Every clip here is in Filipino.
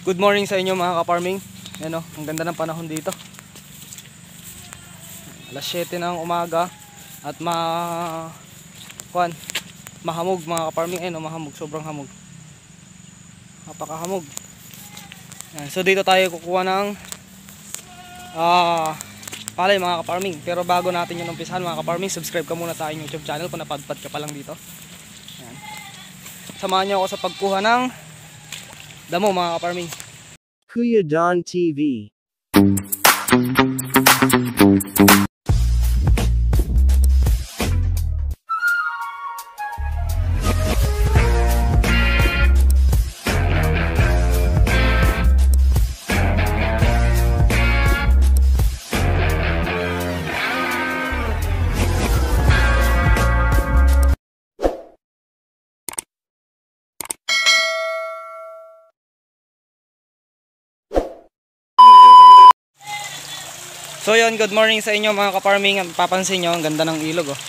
Good morning sa inyo mga ka-farming. Ayan o, ang ganda ng panahon dito. Alas 7 ng umaga at mahamog mga ka-farming. Ayan o, mahamog, sobrang hamog. Napakahamog. Ayan, so dito tayo kukuha ng palay mga ka-farming. Pero bago natin yun umpisahan mga ka-farming, subscribe ka muna sa aking YouTube channel kung napadpad ka pa lang dito. Ayan. Samahan nyo ako sa pagkuha ng damo mga ka-farming. Kuya Don TV. So yun, good morning sa inyo mga ka-farming. Papansin nyo, ang ganda ng ilog oh.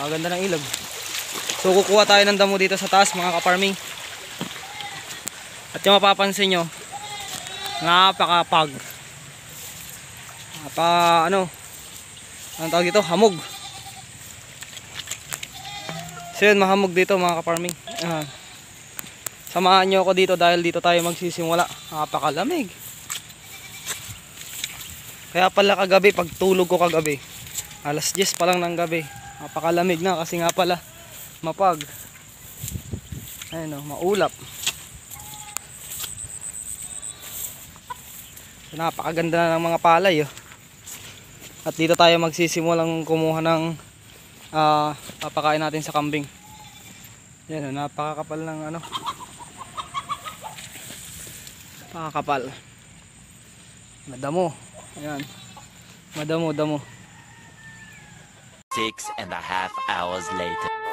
Ang ganda ng ilog. So kukuha tayo ng damo dito sa taas mga ka-farming. At yung mapapansin nyo, napakapag. Anong tawag dito? Hamog. So yun, mahamog dito mga ka-farming. Samahan nyo ako dito dahil dito tayo magsisimula. Napakalamig. Kaya pala kagabi, pag tulog ko kagabi, alas 10 pa lang ng gabi, napakalamig na kasi nga pala mapag. Ayun o, maulap. So, napakaganda na ng mga palay oh. At dito tayo magsisimulang kumuha ng papakain natin sa kambing. Yan o, napakakapal ng ano, napakakapal. Madamo. Ayan. Madamo. 6.5 hours later.